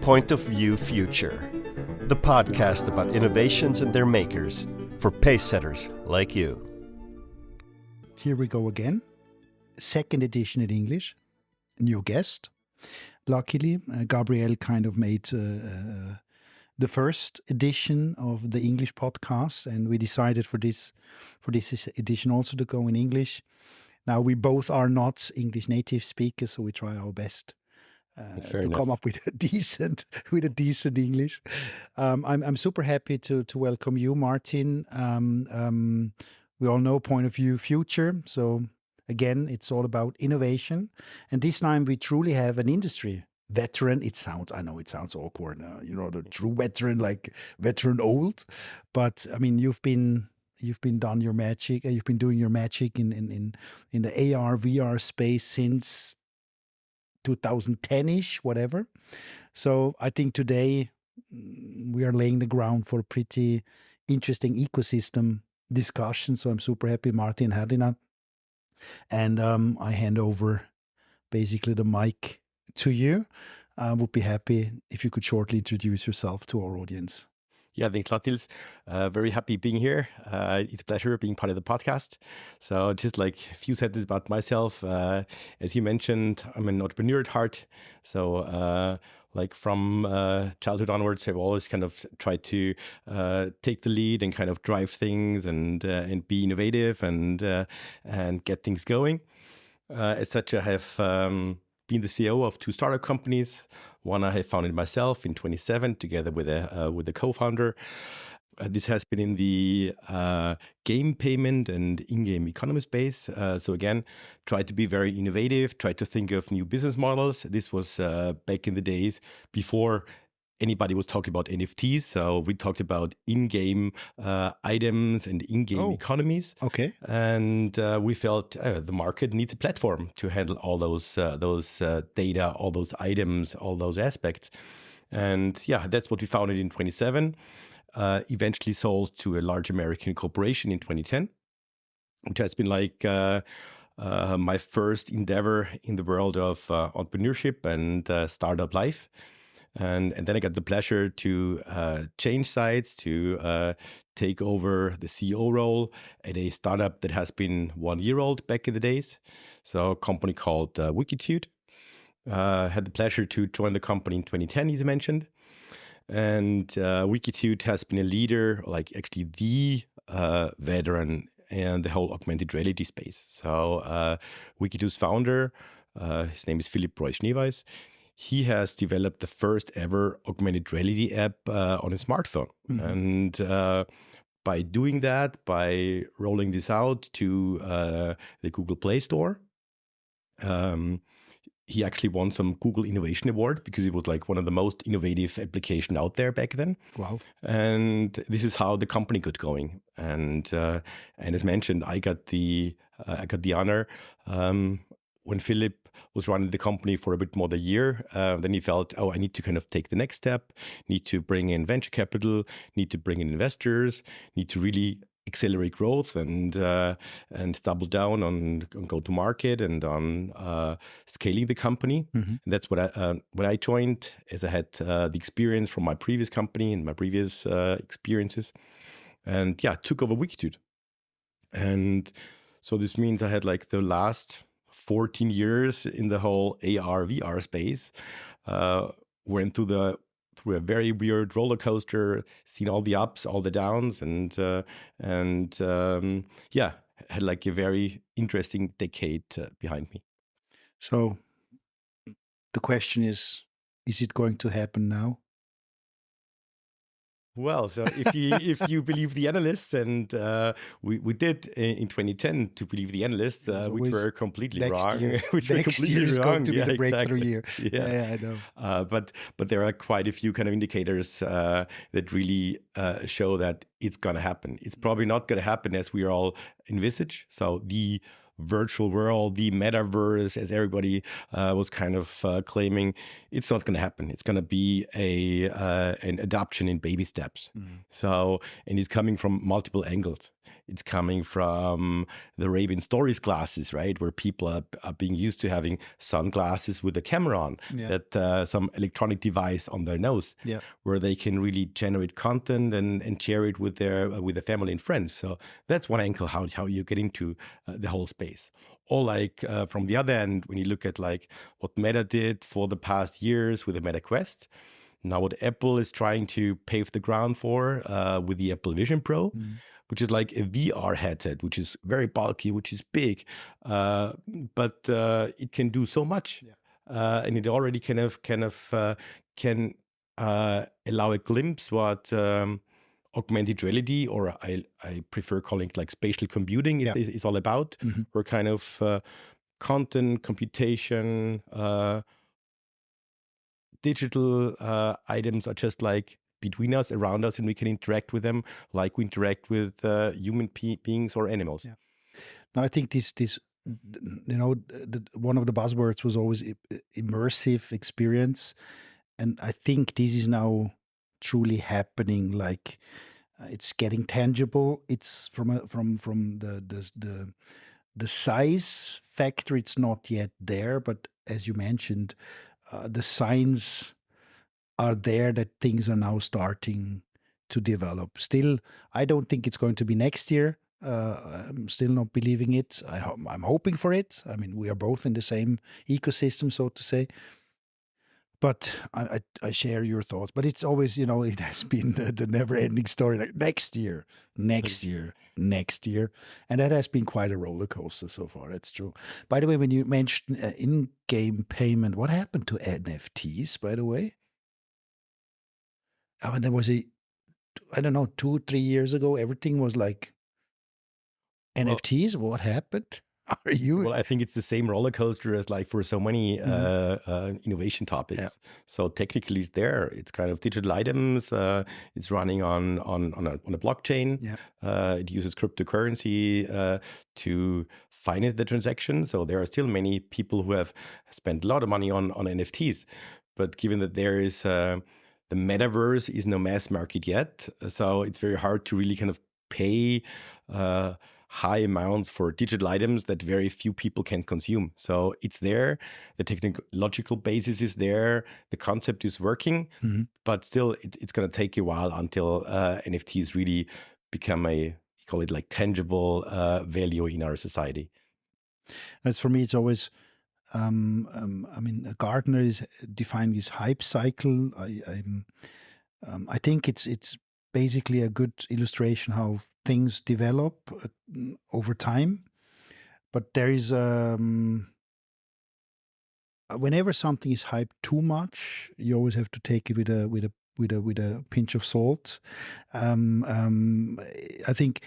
Point of View Future, the podcast about innovations and their makers for pace setters like you. Here we go again. Second edition in English. New guest. Luckily, Gabrielle kind of made the first edition of the English podcast, and we decided for this edition also to go in English. Now, we both are not English native speakers, so we try our best to come up with a decent English. I'm super happy to welcome you, Martin. We all know Point of View Future, so again, it's all about innovation, and this time we truly have an industry veteran. I know it sounds awkward, the true veteran, like veteran old, but I mean, you've been doing your magic in the AR VR space since 2010-ish, whatever. So I think today we are laying the ground for a pretty interesting ecosystem discussion. So I'm super happy, Martin Herdina. And I hand over basically the mic to you. I would be happy if you could shortly introduce yourself to our audience. Yeah, thanks a lot, Nils. Very happy being here. It's a pleasure being part of the podcast. So just like a few sentences about myself. As you mentioned, I'm an entrepreneur at heart. So like from childhood onwards, I've always kind of tried to take the lead and kind of drive things and be innovative and get things going. As such, I have been the CEO of two startup companies. One I have founded myself in 2017 together with a co-founder. This has been in the game payment and in-game economy space. So again, try to be very innovative, try to think of new business models. This was back in the days before anybody was talking about NFTs. So we talked about in-game items and in-game economies. Okay. And we felt the market needs a platform to handle all those data, all those items, all those aspects. And yeah, that's what we founded in 2017. Eventually sold to a large American corporation in 2010, which has been like my first endeavor in the world of entrepreneurship and startup life. And then I got the pleasure to change sides, to take over the CEO role at a startup that has been 1 year old back in the days. So a company called Wikitude. Had the pleasure to join the company in 2010, as you mentioned. And Wikitude has been a leader, like actually the veteran in the whole augmented reality space. So Wikitude's founder, his name is Philipp Preuß-Schneeweiß. He has developed the first ever augmented reality app on a smartphone. Mm-hmm. And by doing that, by rolling this out to the Google Play Store, he actually won some Google Innovation Award because it was like one of the most innovative applications out there back then. Wow. And this is how the company got going. And as mentioned, I got the honor when Philipp was running the company for a bit more than a year. Then he felt, I need to kind of take the next step, need to bring in venture capital, need to bring in investors, need to really accelerate growth and double down on go to market and on scaling the company. Mm-hmm. And that's what when I joined, as I had the experience from my previous company and my previous experiences, and took over Wikitude. And so this means I had like the last 14 years in the whole AR VR space. Went through a very weird roller coaster, seen all the ups, all the downs, and had like a very interesting decade behind me. So the question is it going to happen now? Well, so if you believe the analysts, and we did in 2010 to believe the analysts, which were completely wrong. Next year is going to be the breakthrough year. Yeah, I know. But there are quite a few kind of indicators that really show that it's going to happen. It's probably not going to happen as we all envisage. So the virtual world, the metaverse, as everybody was kind of claiming. It's not going to happen. It's going to be an adoption in baby steps. So, and it's coming from multiple angles. It's coming from the Arabian Stories classes, right, where people are being used to having sunglasses with a camera on, that some electronic device on their nose, where they can really generate content and share it with their family and friends. So that's one angle how you get into the whole space. Or like from the other end, when you look at like what Meta did for the past years with the Meta Quest, now what Apple is trying to pave the ground for with the Apple Vision Pro, which is like a VR headset, which is very bulky, which is big, but it can do so much, and it already can allow a glimpse what augmented reality, or I prefer calling it like spatial computing, is all about. Where kind of content, computation, digital items are just like between us, around us, and we can interact with them like we interact with human beings or animals. Now, I think this one of the buzzwords was always immersive experience, and I think this is now truly happening. Like it's getting tangible. It's from the size factor. It's not yet there, but as you mentioned, the signs are there that things are now starting to develop. Still, I don't think it's going to be next year. I'm still not believing it. I'm hoping for it. I mean, we are both in the same ecosystem, so to say. But I share your thoughts. But it's always, it has been the never-ending story. Like next year, next year. And that has been quite a roller coaster so far. That's true. By the way, when you mentioned in-game payment, what happened to NFTs, by the way? I mean, there was I don't know, 2-3 years ago, everything was like NFTs. What happened? Are you? Well, I think it's the same roller coaster as like for so many innovation topics. So technically, it's there. It's kind of digital items. It's running on a blockchain. It uses cryptocurrency to finance the transaction. So there are still many people who have spent a lot of money on NFTs. But given that there is the metaverse is no mass market yet, so it's very hard to really kind of pay high amounts for digital items that very few people can consume. So it's there, the technological basis is there, the concept is working, but still it's going to take a while until NFTs really become call it like tangible value in our society. As for me, it's always, I mean, Gardner is defining this hype cycle. I think it's basically a good illustration how things develop over time. But there is whenever something is hyped too much, you always have to take it with a pinch of salt. I think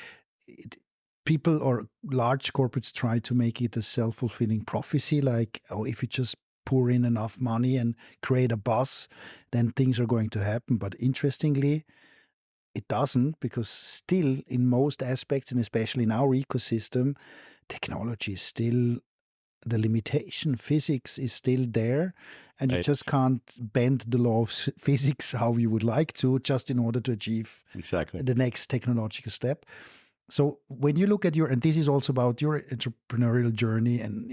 people or large corporates try to make it a self-fulfilling prophecy, like, oh, if you just pour in enough money and create a buzz, then things are going to happen. But interestingly, it doesn't, because still in most aspects, and especially in our ecosystem, technology is still the limitation. Physics is still there, and you just can't bend the law of physics how you would like to, just in order to achieve the next technological step. So when you look at and this is also about your entrepreneurial journey and,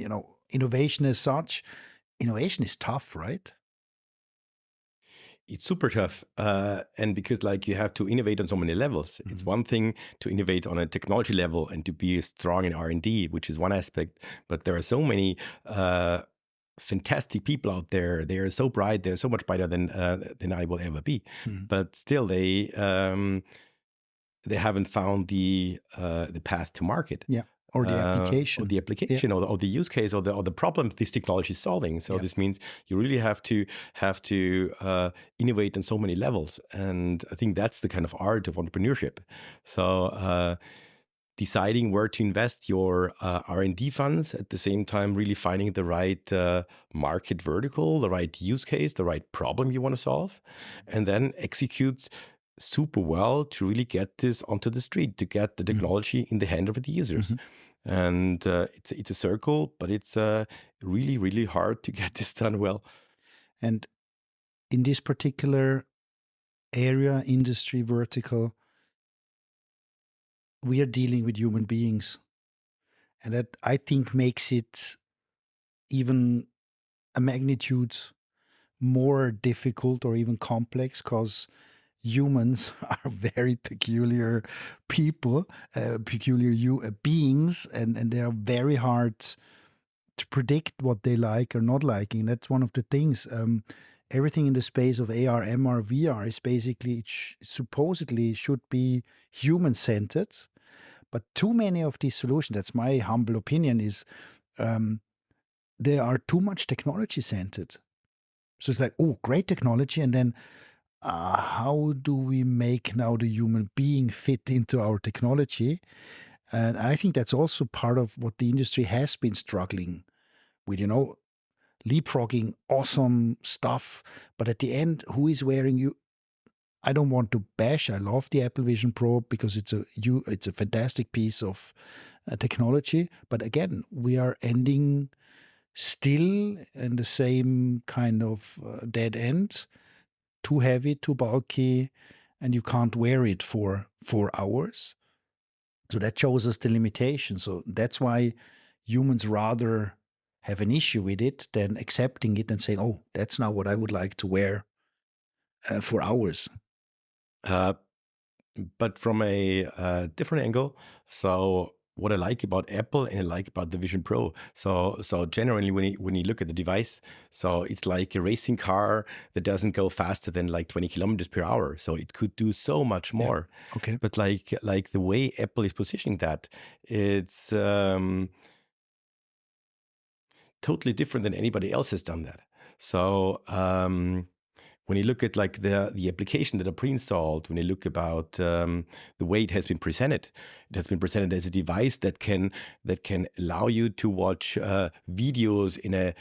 innovation as such, innovation is tough, right? It's super tough. And because like you have to innovate on so many levels. It's one thing to innovate on a technology level and to be strong in R&D, which is one aspect. But there are so many fantastic people out there. They are so bright. They're so much brighter than I will ever be. But still, they haven't found the path to market. Or the application. Or the use case, or the problem this technology is solving. So this means you really have to innovate on so many levels. And I think that's the kind of art of entrepreneurship. So deciding where to invest your R&D funds, at the same time really finding the right market vertical, the right use case, the right problem you want to solve, and then execute super well to really get this onto the street, to get the technology in the hand of the users. And it's a circle, but it's really, really hard to get this done well. And in this particular area, industry, vertical, we are dealing with human beings. And that, I think, makes it even a magnitude more difficult or even complex, because humans are very peculiar people, peculiar beings, and they are very hard to predict what they like or not liking. That's one of the things. Everything in the space of AR, MR, VR is basically, supposedly should be human-centered, but too many of these solutions, that's my humble opinion, is they are too much technology-centered. So it's like, oh, great technology, and then how do we make now the human being fit into our technology? And I think that's also part of what the industry has been struggling with, leapfrogging awesome stuff. But at the end, who is wearing you? I don't want to bash. I love the Apple Vision Pro because it's a fantastic piece of technology. But again, we are ending still in the same kind of dead end. Too heavy, too bulky, and you can't wear it for 4 hours. So that shows us the limitation. So that's why humans rather have an issue with it than accepting it and saying, oh, that's now what I would like to wear for hours. But from a different angle, so what I like about Apple and I like about the Vision Pro. So generally, when you look at the device, so it's like a racing car that doesn't go faster than like 20 kilometers per hour. So it could do so much more. Yeah. Okay. But like the way Apple is positioning that, it's totally different than anybody else has done that. So when you look at like the application that are pre-installed, when you look about the way it has been presented, it has been presented as a device that can allow you to watch videos in a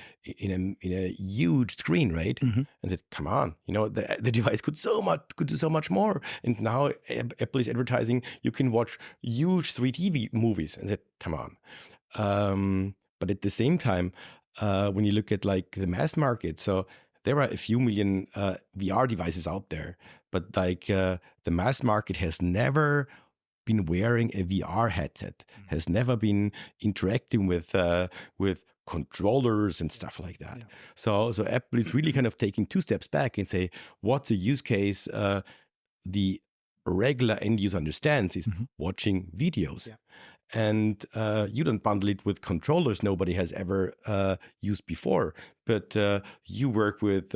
huge screen, right? Mm-hmm. And said, come on, the device could do so much more. And now Apple is advertising you can watch huge 3D movies, and said, come on. But at the same time, when you look at like the mass market, so there are a few million VR devices out there, but like the mass market has never been wearing a VR headset, has never been interacting with controllers and stuff like that. Yeah. So Apple is really kind of taking 2 steps back and say, what's a use case the regular end user understands is watching videos. Yeah. And you don't bundle it with controllers nobody has ever used before, but you work with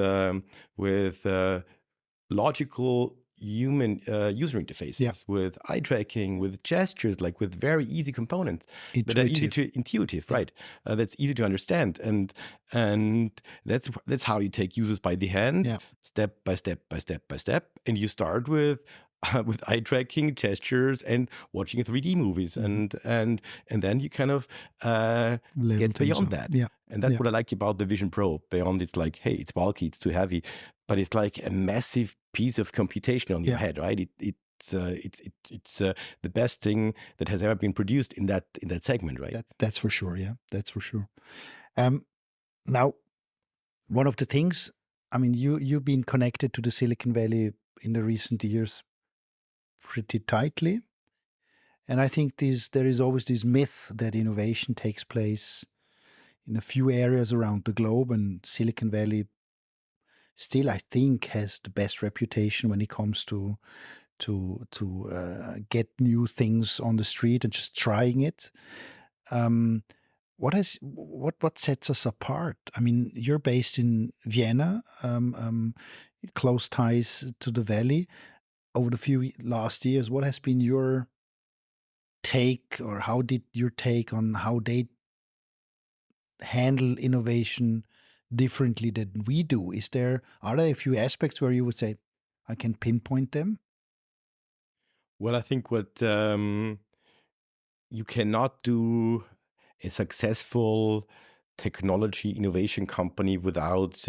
logical human user interfaces, with eye tracking, with gestures, like with very easy components that are intuitive, right? That's easy to understand, and that's how you take users by the hand, step by step by step by step, and you start with eye tracking, gestures, and watching 3D movies, and then you kind of get beyond that. Yeah. And that's what I like about the Vision Pro. Beyond it's like, hey, it's bulky, it's too heavy, but it's like a massive piece of computation on your head, right? It's the best thing that has ever been produced in that segment, right? That's for sure. Yeah, that's for sure. Now, one of the things, I mean, you've been connected to the Silicon Valley in the recent years pretty tightly, and I think there is always this myth that innovation takes place in a few areas around the globe, and Silicon Valley still, I think, has the best reputation when it comes to get new things on the street and just trying it. What sets us apart? I mean, you're based in Vienna, close ties to the Valley. Over the few last years, what has been your take, or how did your take on how they handle innovation differently than we do? Are there a few aspects where you would say, I can pinpoint them? Well, I think what you cannot do a successful technology innovation company without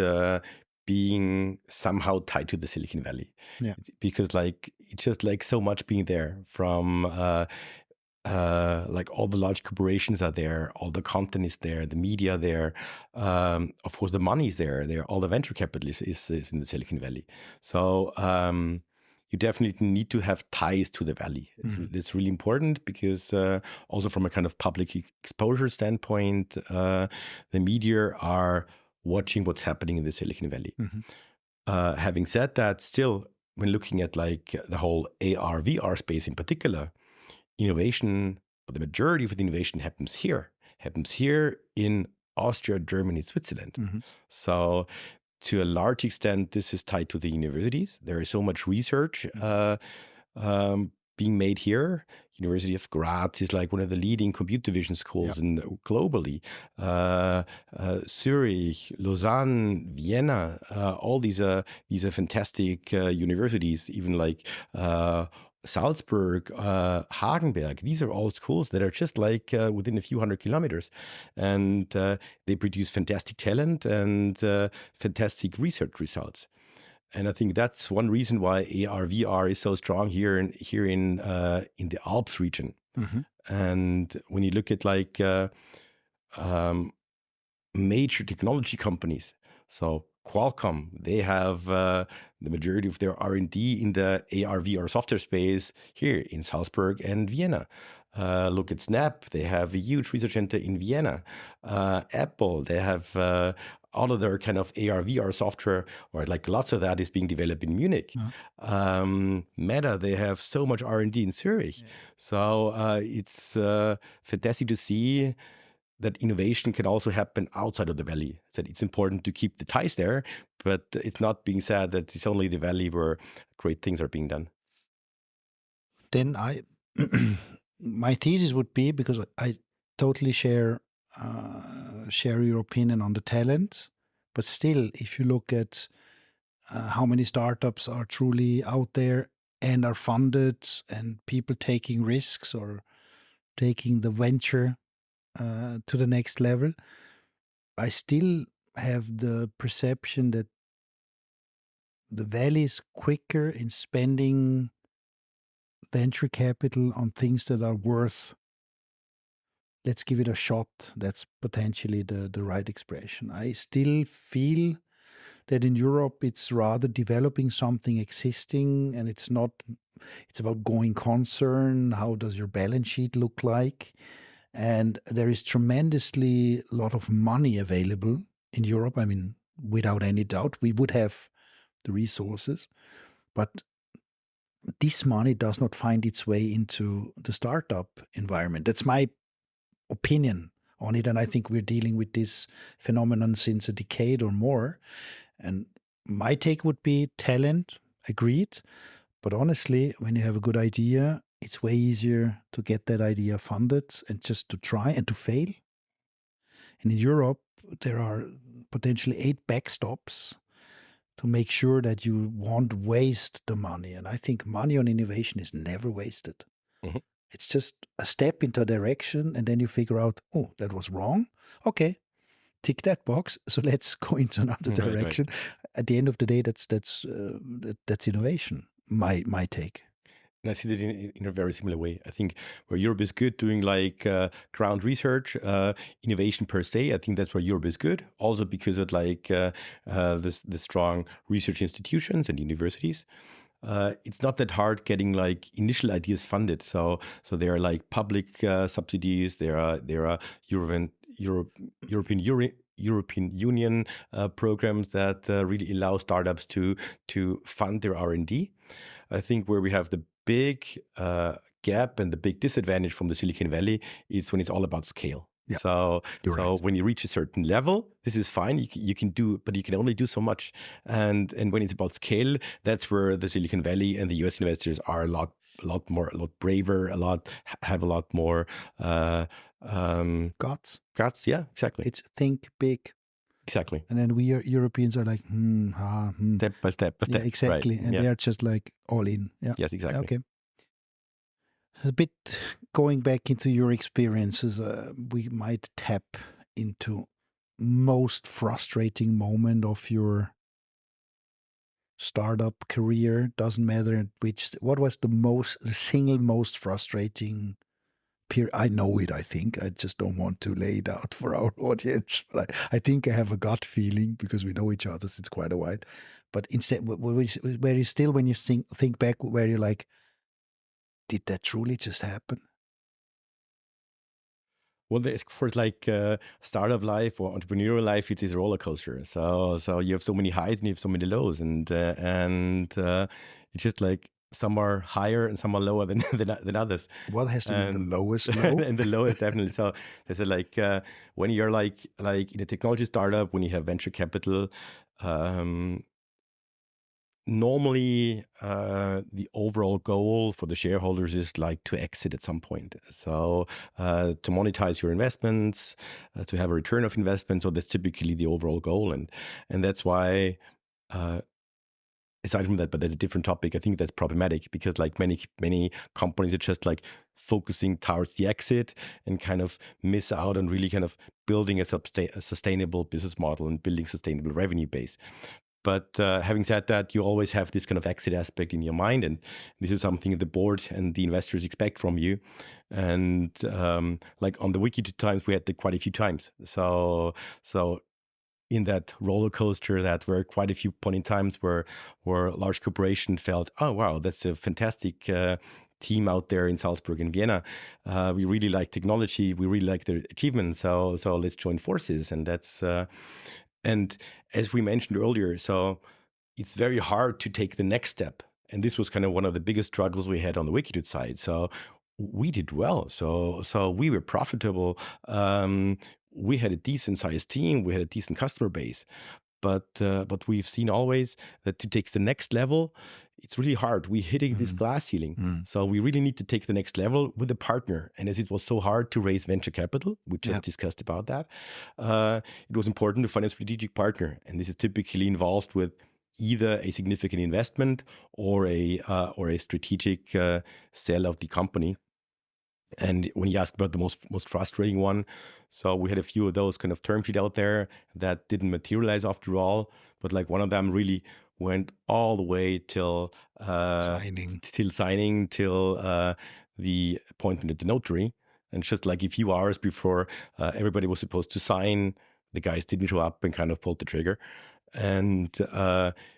being somehow tied to the Silicon Valley. Yeah. Because like it's just like so much being there from like all the large corporations are there, all the content is there, the media there. Of course, the money is there. There, all the venture capital is in the Silicon Valley. So you definitely need to have ties to the valley. It's really important because also from a kind of public exposure standpoint, the media are watching what's happening in the Silicon Valley. Having said that, still, when looking at like the whole AR, VR space in particular, innovation, or the majority of the innovation happens here in Austria, Germany, Switzerland. So to a large extent, this is tied to the universities. There is so much research being made here. University of Graz is like one of the leading computer vision schools globally. Zurich, Lausanne, Vienna, all these are fantastic universities. Even like Salzburg, Hagenberg. These are all schools that are just like within a few hundred kilometers, and they produce fantastic talent and fantastic research results. And I think that's one reason why AR VR is so strong here in the Alps region. And when you look at like major technology companies, so Qualcomm, they have the majority of their R&D in the AR VR software space here in Salzburg and Vienna. Look at Snap, they have a huge research center in Vienna. Apple, they have all of their kind of AR VR software, or like lots of that is being developed in Munich. Meta, they have so much R&D in Zurich. So it's fantastic to see that innovation can also happen outside of the valley. So it's important to keep the ties there, but it's not being said that it's only the valley where great things are being done. Then my thesis would be, because I totally share your opinion on the talent, but still, if you look at how many startups are truly out there and are funded, and people taking risks or taking the venture to the next level, I still have the perception that the valley is quicker in spending venture capital on things that are worth, let's give it a shot. That's potentially the right expression. I still feel that in Europe it's rather developing something existing, and it's about going concern. How does your balance sheet look like? And there is tremendously a lot of money available in Europe. I mean, without any doubt, we would have the resources, but this money does not find its way into the startup environment. That's my opinion on it. And I think we're dealing with this phenomenon since a decade or more. And my take would be talent, agreed. But honestly, when you have a good idea, it's way easier to get that idea funded and just to try and to fail. And in Europe, there are potentially 8 backstops to make sure that you won't waste the money. And I think money on innovation is never wasted. It's just a step into a direction, and then you figure out, oh, that was wrong. Okay, tick that box. So let's go into another direction. Right. At the end of the day, that's innovation. My take. And I see that in a very similar way. I think where Europe is good doing like ground research, innovation per se, I think that's where Europe is good. Also because of like the strong research institutions and universities. It's not that hard getting like initial ideas funded. So there are like public subsidies. There are European Union programs that really allow startups to fund their R&D. I think where we have the big gap and the big disadvantage from the Silicon Valley is when it's all about scale. Yeah, so right. When you reach a certain level, this is fine. You can do, but you can only do so much. And when it's about scale, that's where the Silicon Valley and the US investors are a lot braver, have a lot more guts. Guts, yeah, exactly. It's think big. Exactly. And then we Europeans are like, Step by step. Yeah, exactly. Right. And they are just like all in. Yeah. Yes, exactly. Okay. A bit going back into your experiences, we might tap into most frustrating moment of your startup career. Doesn't matter which. What was the single most frustrating I know it, I think. I just don't want to lay it out for our audience. But I think I have a gut feeling because we know each other since quite a while. But instead, where you still, when you think back, where you're like, did that truly just happen? Well, of course, like startup life or entrepreneurial life, it is a roller coaster. So you have so many highs and you have so many lows, and it's just like some are higher and some are lower than than others. What has to be And the lowest low? and the lowest definitely. So there's a like when you're like in a technology startup, when you have venture capital, um, normally the overall goal for the shareholders is like to exit at some point, so to monetize your investments, to have a return of investment. So that's typically the overall goal, and that's why aside from that, but that's a different topic, I think that's problematic because like many companies are just like focusing towards the exit and kind of miss out on really kind of building a sustainable business model and building sustainable revenue base. But having said that, you always have this kind of exit aspect in your mind, and this is something the board and the investors expect from you. And like on the Wikitude times, we had that quite a few times. So in that roller coaster, that were quite a few point in times where large corporation felt, oh wow, that's a fantastic team out there in Salzburg and Vienna. We really like technology. We really like their achievements. So let's join forces, and that's. And as we mentioned earlier, so it's very hard to take the next step. And this was kind of one of the biggest struggles we had on the Wikitude side. So we did well. So we were profitable. We had a decent sized team. We had a decent customer base. But we've seen always that to take the next level, it's really hard. We're hitting this glass ceiling. So we really need to take the next level with a partner. And as it was so hard to raise venture capital, we just discussed about that, it was important to find a strategic partner. And this is typically involved with either a significant investment or a strategic sale of the company. And when you ask about the most frustrating one, so we had a few of those kind of term sheet out there that didn't materialize after all. But like one of them really went all the way till Signing. till the appointment at the notary. And just like a few hours before everybody was supposed to sign, the guys didn't show up and kind of pulled the trigger. And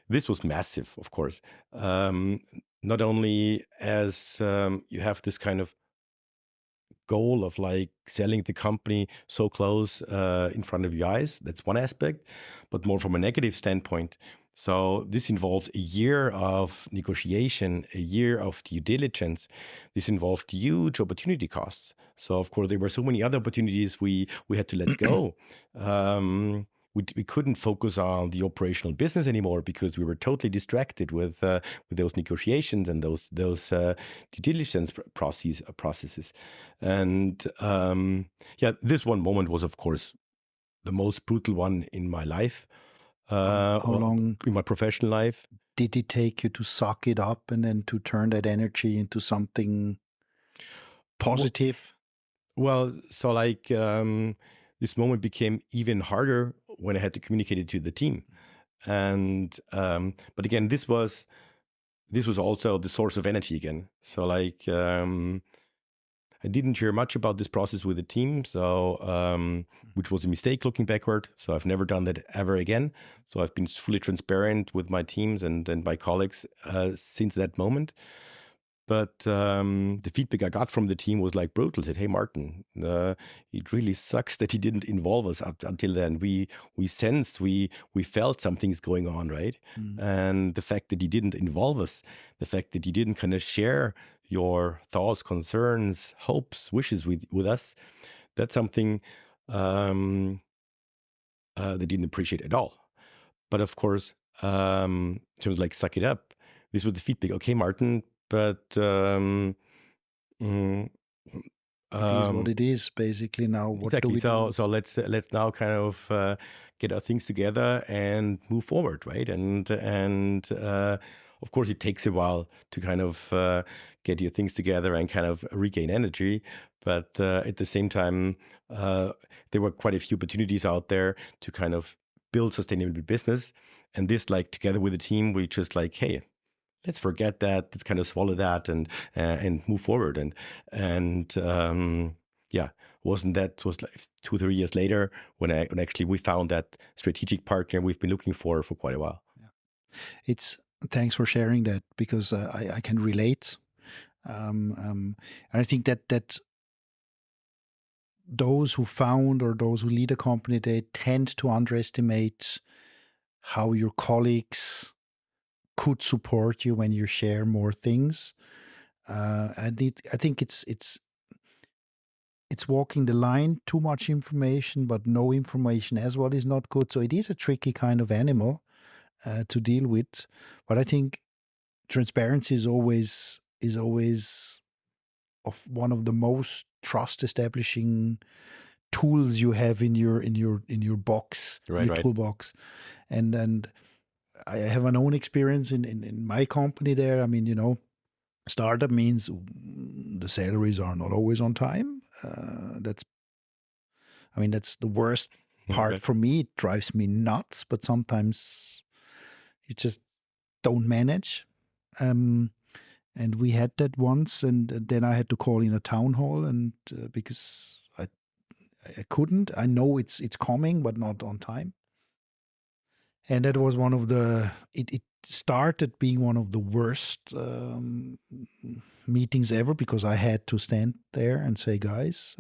this was massive, of course. Not only as you have this kind of goal of like selling the company so close in front of your eyes. That's one aspect, but more from a negative standpoint. So this involves a year of negotiation, a year of due diligence. This involved huge opportunity costs. So of course there were so many other opportunities we had to let go. We couldn't focus on the operational business anymore because we were totally distracted with those negotiations and those due diligence processes. And this one moment was, of course, the most brutal one in my life. How long in my professional life did it take you to suck it up and then to turn that energy into something positive? Well, so like this moment became even harder when I had to communicate it to the team. And but again, this was also the source of energy again. So like I didn't share much about this process with the team, so which was a mistake looking backward. So I've never done that ever again. So I've been fully transparent with my teams and my colleagues since that moment. But the feedback I got from the team was like brutal. Said, "Hey, Martin, it really sucks that he didn't involve us up until then. We sensed, we felt something's going on, right? And the fact that he didn't involve us, the fact that he didn't kind of share your thoughts, concerns, hopes, wishes with us, that's something they didn't appreciate at all. But of course, in terms of like suck it up, this was the feedback. Okay, Martin." But It is what it is, basically. Now, what exactly. do we do? So let's now kind of get our things together and move forward, right? And of course, it takes a while to kind of get your things together and kind of regain energy. But at the same time, there were quite a few opportunities out there to kind of build sustainable business. And this, like together with the team, we just like, hey, let's forget that. Let's kind of swallow that and move forward. And yeah, was like 2-3 years later when actually we found that strategic partner we've been looking for quite a while. It's thanks for sharing that, because I can relate. And I think that those who found or those who lead a company, they tend to underestimate how your colleagues could support you when you share more things. I think it's walking the line. Too much information, but no information as well is not good. So it is a tricky kind of animal to deal with. But I think transparency is always of one of the most trust establishing tools you have in your box, Right, your toolbox. And I have my own experience in my company there. I mean, startup means the salaries are not always on time. That's the worst part Okay. for me. It drives me nuts, but sometimes you just don't manage. And we had that once, and then I had to call in a town hall, and because I couldn't. I know it's coming, but not on time. And that was one of the. It started being one of the worst meetings ever, because I had to stand there and say, guys,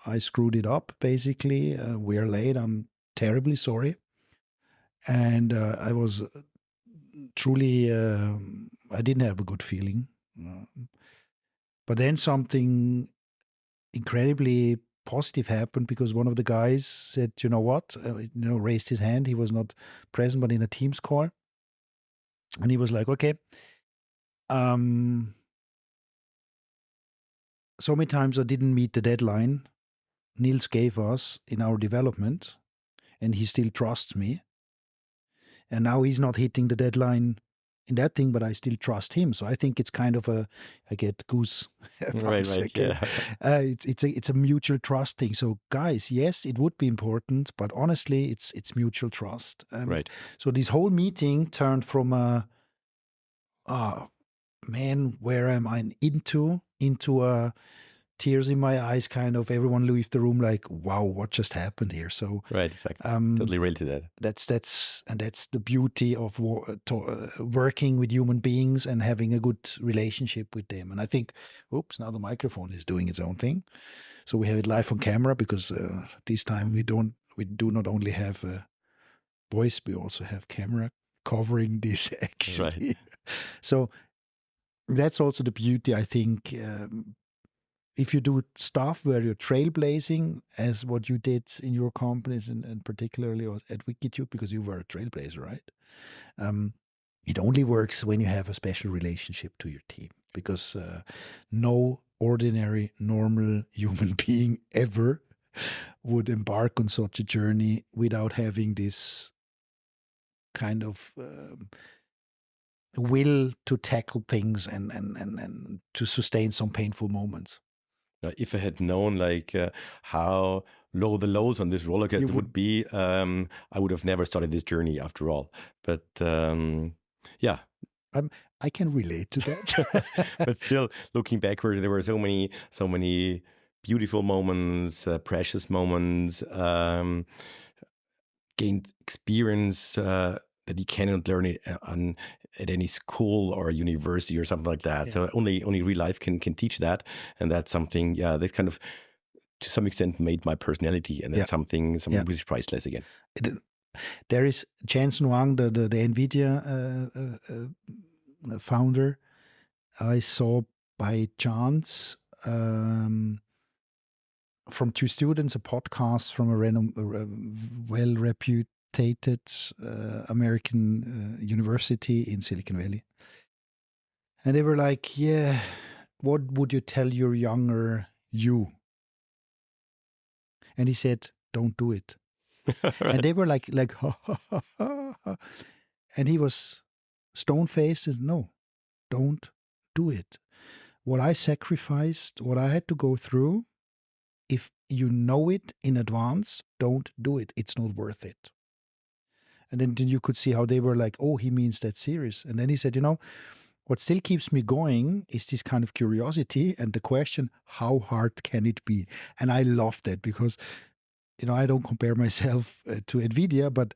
I screwed it up. Basically, we're late. I'm terribly sorry. And I was truly. I didn't have a good feeling. But then something incredibly positive happened, because one of the guys said, you know what, raised his hand. He was not present, but in a Teams call. And he was like, okay, so many times I didn't meet the deadline Niels gave us in our development, and he still trusts me. And now he's not hitting the deadline in that thing, but I still trust him. So I think it's kind of I get goose bumps. Right, yeah. It's a mutual trust thing. So guys, yes, it would be important, but honestly, it's mutual trust. Right. So this whole meeting turned from man, where am I into a tears in my eyes, kind of everyone leave the room like, wow, what just happened here? So Right, exactly. Totally relate to that. That's the beauty of working with human beings and having a good relationship with them. And I think, oops, now the microphone is doing its own thing. So we have it live on camera, because this time we do not only have voice, we also have camera covering this action. Right. So that's also the beauty, I think. If you do stuff where you're trailblazing, as what you did in your companies, and particularly at Wikitude, because you were a trailblazer, right? It only works when you have a special relationship to your team, because no ordinary, normal human being ever would embark on such a journey without having this kind of will to tackle things and to sustain some painful moments. If I had known how low the lows on this roller coaster would be, I would have never started this journey after all. But yeah. I can relate to that. But still, looking backward, there were so many beautiful moments, precious moments, gained experience that you cannot learn it at any school or university or something like that. Yeah. So only real life can teach that, and that's something. Yeah, that kind of to some extent made my personality, and that's something which is priceless again. There is Jensen Huang, the NVIDIA founder. I saw by chance from two students a podcast from a well-reputed American university in Silicon Valley. And they were like, yeah, what would you tell your younger you? And he said, don't do it. Right. And they were like, ha, ha, ha, ha. And he was stone-faced and no, don't do it. What I sacrificed, what I had to go through, if you know it in advance, don't do it. It's not worth it. And then you could see how they were like, oh, he means that serious. And then he said, what still keeps me going is this kind of curiosity and the question, how hard can it be? And I love that because, I don't compare myself to NVIDIA, but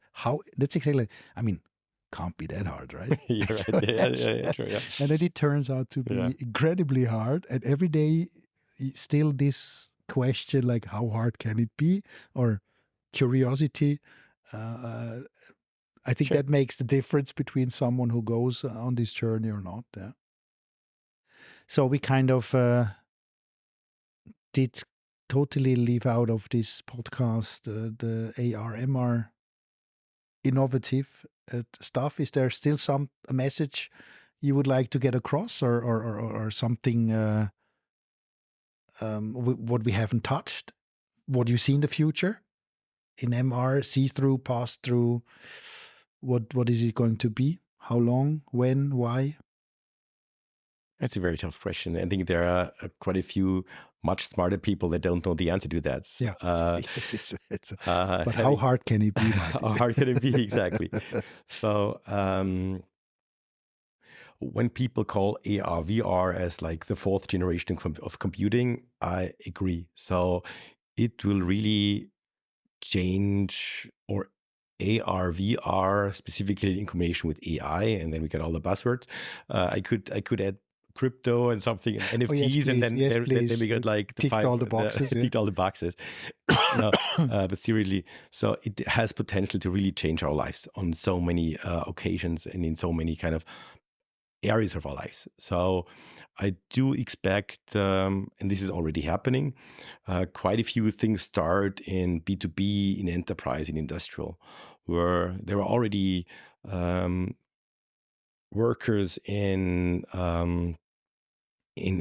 that's exactly, can't be that hard, right? You're right. Yeah, true. Yeah. And then it turns out to be incredibly hard. And every day, still this question, like, how hard can it be? Or curiosity. I think that makes the difference between someone who goes on this journey or not. Yeah. So we kind of did totally leave out of this podcast the AR, MR innovative stuff. Is there still a message you would like to get across, or something what we haven't touched? What you see in the future in MR, see-through, pass-through? What is it going to be? How long? When? Why? That's a very tough question. I think there are quite a few much smarter people that don't know the answer to that. Yeah. But how hard can it be, Martin? How hard can it be, exactly. So when people call AR, VR as like the fourth generation of computing, I agree. So it will really change, or AR, VR, specifically in combination with AI, and then we get all the buzzwords. I could add crypto and something, and NFTs, and then we got like ticked all the boxes. Ticked all the boxes. No, but seriously, so it has potential to really change our lives on so many occasions and in so many kind of areas of our lives. So I do expect, and this is already happening, quite a few things start in B2B, in enterprise, in industrial, where there are already workers in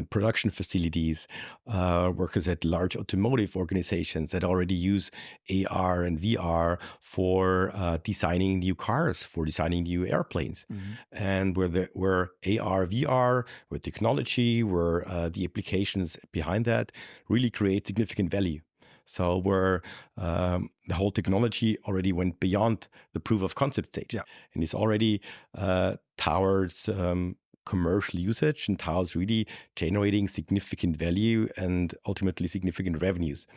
production facilities, workers at large automotive organizations that already use AR and VR for designing new cars, for designing new airplanes. Mm-hmm. And where AR, VR, where technology, where the applications behind that really create significant value. So where the whole technology already went beyond the proof of concept stage, and is already towards commercial usage and how it's really generating significant value and ultimately significant revenues.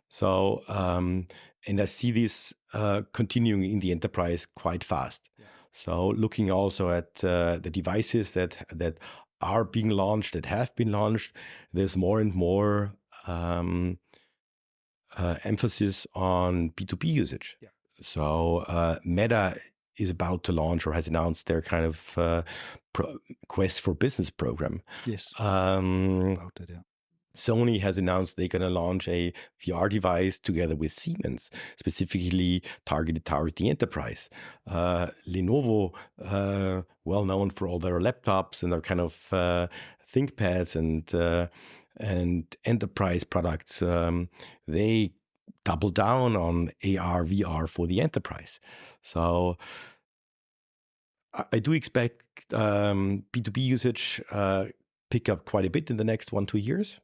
So, and I see this continuing in the enterprise quite fast. Yeah. So looking also at the devices that are being launched, that have been launched, there's more and more emphasis on B2B usage. Yeah. So Meta is about to launch or has announced their kind of Quest for Business program. Yes. About it, yeah. Sony has announced they're going to launch a VR device together with Siemens, specifically targeted towards the enterprise. Lenovo, well known for all their laptops and their kind of ThinkPads and enterprise products, they double down on AR, VR for the enterprise. So I do expect B2B usage pick up quite a bit in the next 1-2 years,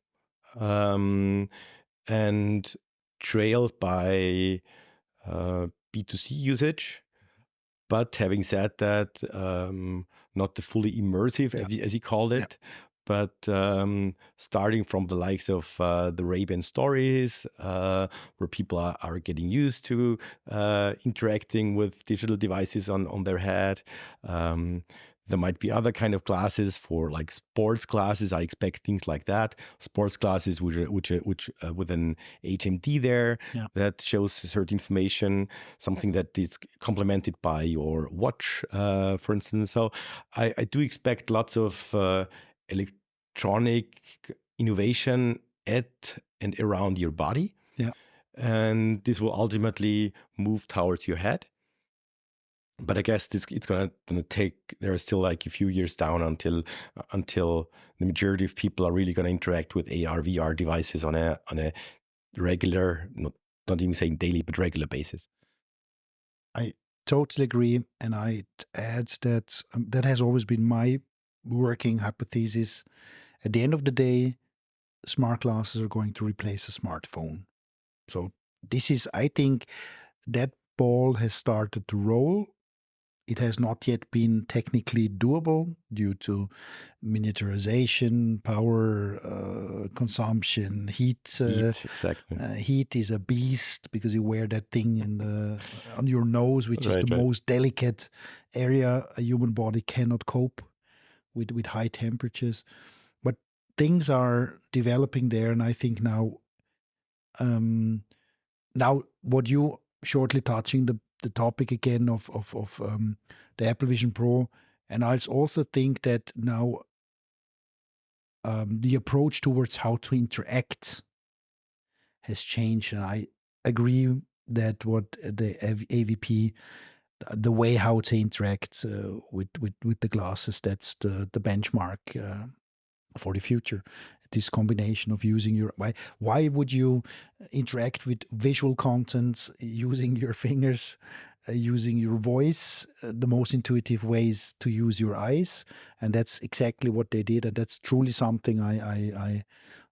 and trailed by B2C usage. But having said that, not the fully immersive, as he called it, but starting from the likes of the Ray-Ban stories, where people are getting used to interacting with digital devices on their head. There might be other kind of classes for like sports classes. I expect things like that. Sports classes which with an HMD there that shows certain information, something that is complemented by your watch, for instance. So I do expect lots of electronic innovation at and around your body. Yeah. And this will ultimately move towards your head. But I guess it's gonna take. There are still like a few years down until the majority of people are really gonna interact with AR, VR devices on a regular, not even saying daily, but regular basis. I totally agree, and I'd add that that has always been my working hypothesis. At the end of the day, smart glasses are going to replace a smartphone. So this is, I think, that ball has started to roll. it has not yet been technically doable due to miniaturization, power consumption, heat. Exactly. Heat is a beast because you wear that thing on your nose, which is Right, the right. most delicate area. A human body cannot cope with high temperatures. But things are developing there, and I think now what you shortly touching the topic again of the Apple Vision Pro, and I also think that now the approach towards how to interact has changed, and I agree that what the AVP, the way how to interact with the glasses, that's the benchmark for the future. This combination of using your why would you interact with visual content using your fingers, using your voice? The most intuitive ways to use your eyes, and that's exactly what they did, and that's truly something I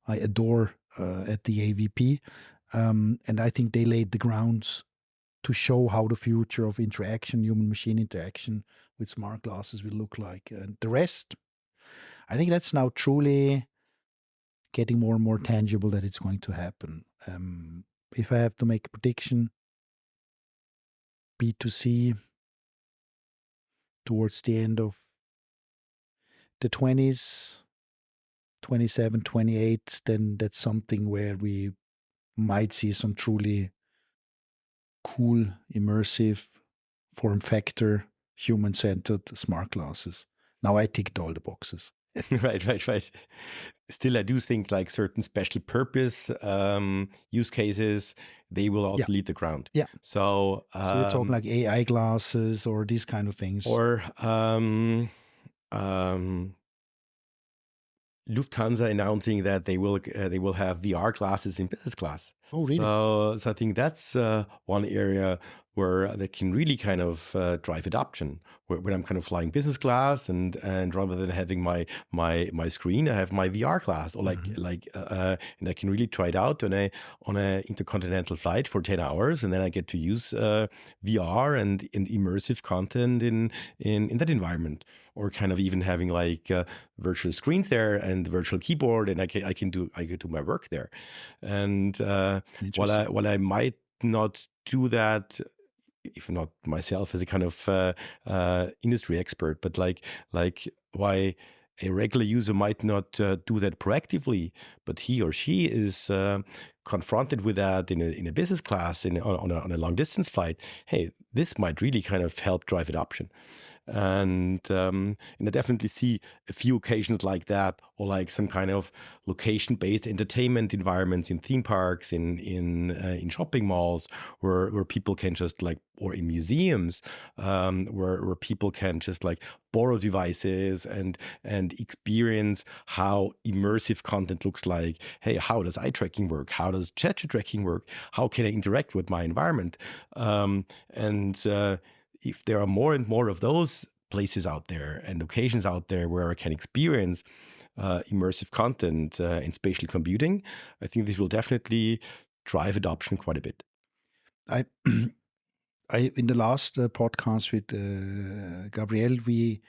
adore at the AVP, and I think they laid the grounds to show how the future of interaction, human machine interaction with smart glasses will look like, and the rest. I think that's now truly getting more and more tangible that it's going to happen. If I have to make a prediction, B2C towards the end of the 20s, 27, 28, then that's something where we might see some truly cool, immersive, form factor, human-centered smart glasses. Now I ticked all the boxes. Right. Still, I do think like certain special purpose use cases, they will also lead the ground. Yeah. So you're talking like AI glasses or these kind of things. Or Lufthansa announcing that they will have VR glasses in business class. Oh, really? So I think that's one area where they can really kind of drive adoption. When I'm kind of flying business class, and rather than having my screen, I have my VR glass, or and I can really try it out on a intercontinental flight for 10 hours, and then I get to use VR and immersive content in that environment, or kind of even having like virtual screens there and virtual keyboard, and I can do my work there. And while I might not do that, if not myself as a kind of industry expert, but like why a regular user might not do that proactively, but he or she is confronted with that in a business class, on a long distance flight. Hey, this might really kind of help drive adoption. And I definitely see a few occasions like that, or like some kind of location-based entertainment environments in theme parks, in shopping malls, where people can just like, or in museums, where people can just like borrow devices and experience how immersive content looks like. Hey, how does eye tracking work? How does gesture tracking work? How can I interact with my environment? If there are more and more of those places out there and occasions out there where I can experience immersive content in spatial computing, I think this will definitely drive adoption quite a bit. I in the last podcast with Gabriel, we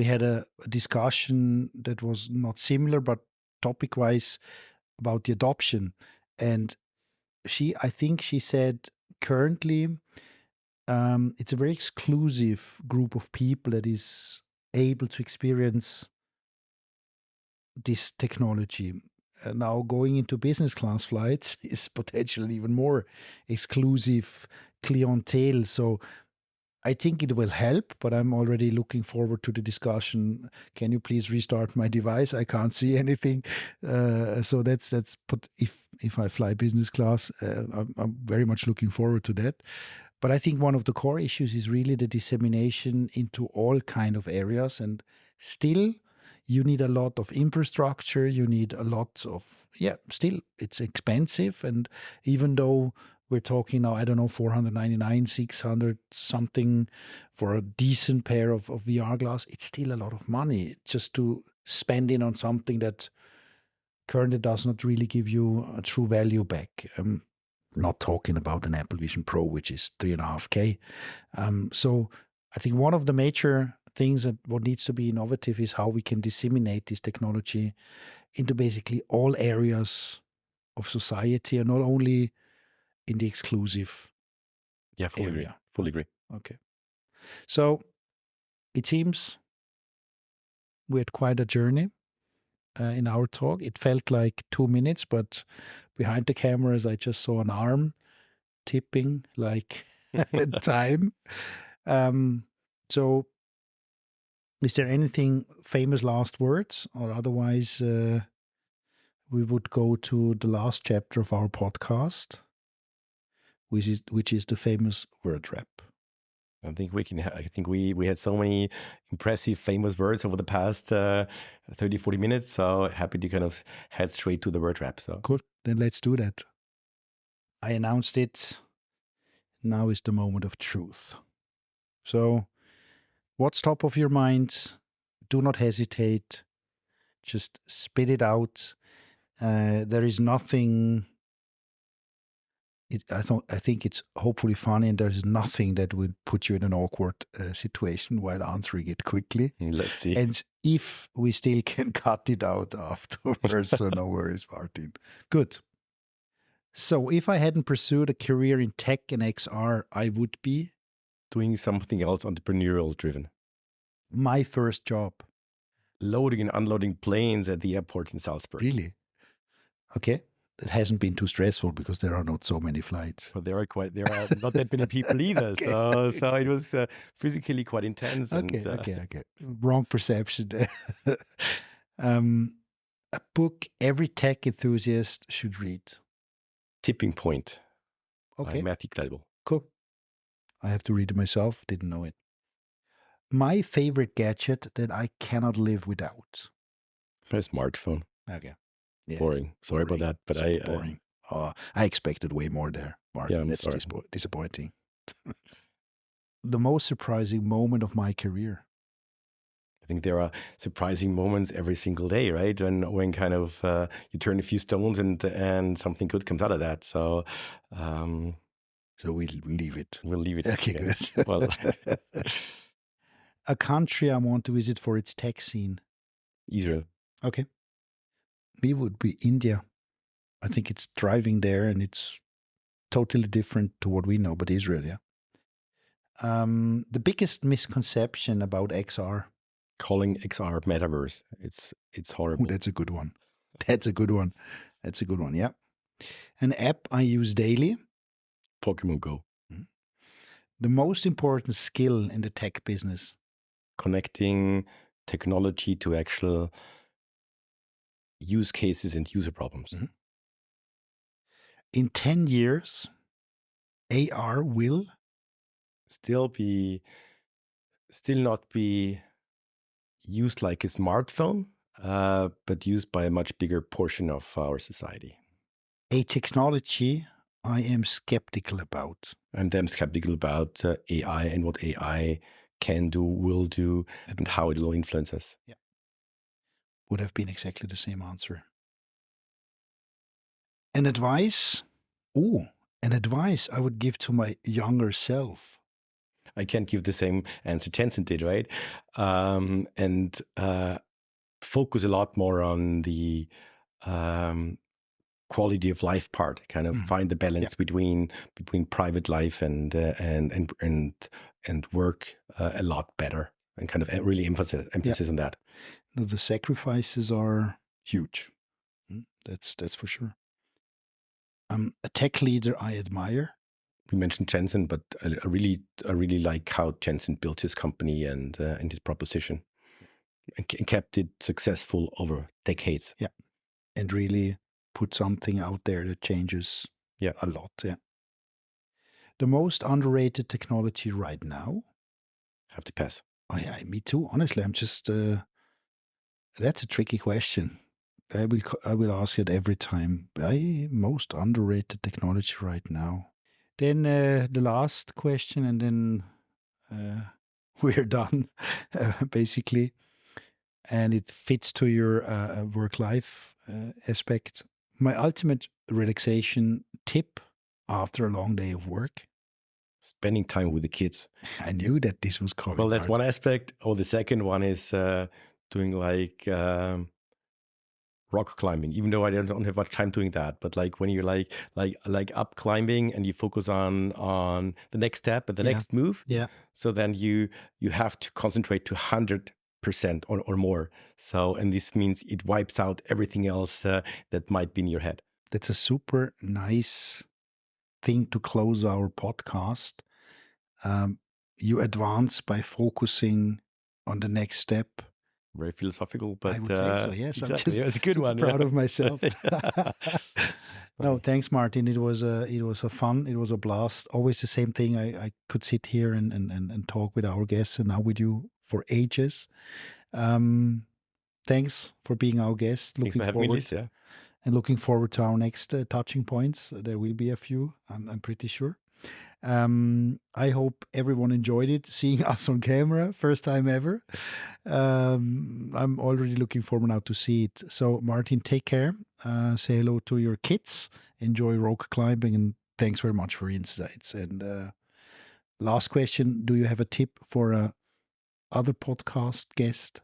had a discussion that was not similar, but topic-wise about the adoption. And I think she said currently it's a very exclusive group of people that is able to experience this technology. Now going into business class flights is potentially even more exclusive clientele. So I think it will help, but I'm already looking forward to the discussion. Can you please restart my device? I can't see anything. So that's. But if I fly business class, I'm very much looking forward to that. But I think one of the core issues is really the dissemination into all kind of areas, and still you need a lot of infrastructure. You need a lot of still it's expensive, and even though we're talking now, I don't know, 499, 600 something for a decent pair of VR glass, it's still a lot of money just to spend in on something that currently does not really give you a true value back. Not talking about an Apple Vision Pro, which is 3.5K. So I think one of the major things that what needs to be innovative is how we can disseminate this technology into basically all areas of society and not only in the exclusive Yeah, fully agree. area. Fully agree. Okay. So it seems we had quite a journey in our talk. It felt like 2 minutes, but behind the cameras, I just saw an arm tipping like time. So is there anything famous last words, or otherwise we would go to the last chapter of our podcast, which is the famous word wrap. I think we had so many impressive, famous words over the past 30, 40 minutes. So happy to kind of head straight to the word wrap. So Good. Then let's do that. I announced it. Now is the moment of truth. So what's top of your mind? Do not hesitate. Just spit it out. There is nothing. I think it's hopefully funny, and there's nothing that would put you in an awkward situation while answering it quickly. let's see. And if we still can cut it out afterwards, so no worries, Martin. Good. So if I hadn't pursued a career in tech and XR, I would be Doing something else entrepreneurial driven. my first job. Loading and unloading planes at the airport in Salzburg. Really? Okay. It hasn't been too stressful because there are not so many flights. But there are not that many people either. Okay. So it was physically quite intense. Okay. Wrong perception. A book every tech enthusiast should read. Tipping Point Okay. by Matthew Kleibel. Cool. I have to read it myself. Didn't know it. My favorite gadget that I cannot live without. My smartphone. Okay. Yeah. Boring. Sorry about that. But So boring. I expected way more there, Martin. Yeah, I'm That's sorry. disappointing. The most surprising moment of my career. I think there are surprising moments every single day, right? When kind of you turn a few stones and something good comes out of that. So So we'll leave it. we'll leave it. Okay, yeah. good. Well, A country I want to visit for its tech scene. Israel. Okay. Me would be India. I think it's thriving there and it's totally different to what we know, but Israel, yeah. The biggest misconception about XR. Calling XR metaverse. It's horrible. Oh, that's a good one. That's a good one. That's a good one, yeah. An app I use daily. Pokemon Go. The most important skill in the tech business. Connecting technology to actual use cases and user problems. In 10 years, AR will Still not be used like a smartphone, but used by a much bigger portion of our society. a technology I am skeptical about. I'm damn skeptical about AI and what AI can do, will do, and how it will influence us. Yeah. Would have been exactly the same answer. An advice I would give to my younger self. I can't give the same answer Tencent did, right? And focus a lot more on the quality of life part. Kind of find the balance between private life and work a lot better, and kind of really emphasis on that. No, the sacrifices are huge. That's for sure. A tech leader I admire. We mentioned Jensen, but I really like how Jensen built his company and his proposition, and kept it successful over decades. Yeah, and really put something out there that changes a lot. Yeah. The most underrated technology right now. Have to pass. Oh yeah, me too. Honestly, I'm just. That's a tricky question. I will ask it every time. Most underrated technology right now. Then the last question, and then we're done, basically. And it fits to your work-life aspect. My ultimate relaxation tip after a long day of work. spending time with the kids. I knew that this was coming. Well, that's one aspect. Or the second one is doing like rock climbing, even though I don't have much time doing that. But like when you're like up climbing and you focus on the next step and the next move. Yeah. So then you have to concentrate to 100% or more. So, and this means it wipes out everything else that might be in your head. That's a super nice thing to close our podcast. You advance by focusing on the next step. Very philosophical, but I would say so. Yes, exactly. I'm just It's a good one. proud of myself. No, thanks, Martin. It was a fun. It was a blast. Always the same thing. I could sit here and talk with our guests, and now with you for ages. Thanks for being our guest. Thanks for having me, Liz, yeah. And looking forward to our next touching points. There will be a few, I'm pretty sure. I hope everyone enjoyed it, seeing us on camera, first time ever. I'm already looking forward now to see it. So, Martin, take care. Say hello to your kids. Enjoy rock climbing, and thanks very much for your insights. And last question: do you have a tip for a other podcast guest?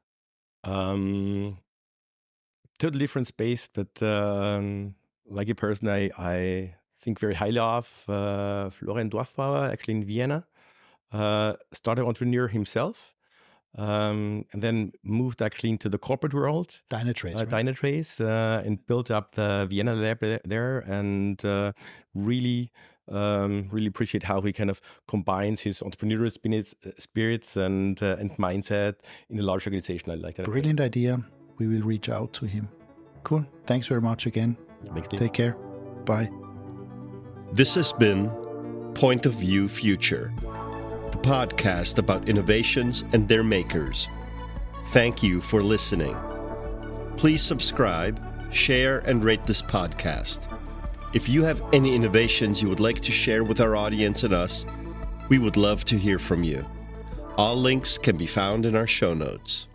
Totally different space, but like a person I think very highly of, Florian Dorfbauer, actually in Vienna, started entrepreneur himself, and then moved actually into the corporate world, Dynatrace, and built up the Vienna lab there, and really appreciate how he kind of combines his entrepreneurial spirits and mindset in a large organization. I like that. Brilliant idea. We will reach out to him. Cool. Thanks very much again. Take care. Bye. This has been Point of View Future, the podcast about innovations and their makers. Thank you for listening. Please subscribe, share, and rate this podcast. If you have any innovations you would like to share with our audience and us, we would love to hear from you. All links can be found in our show notes.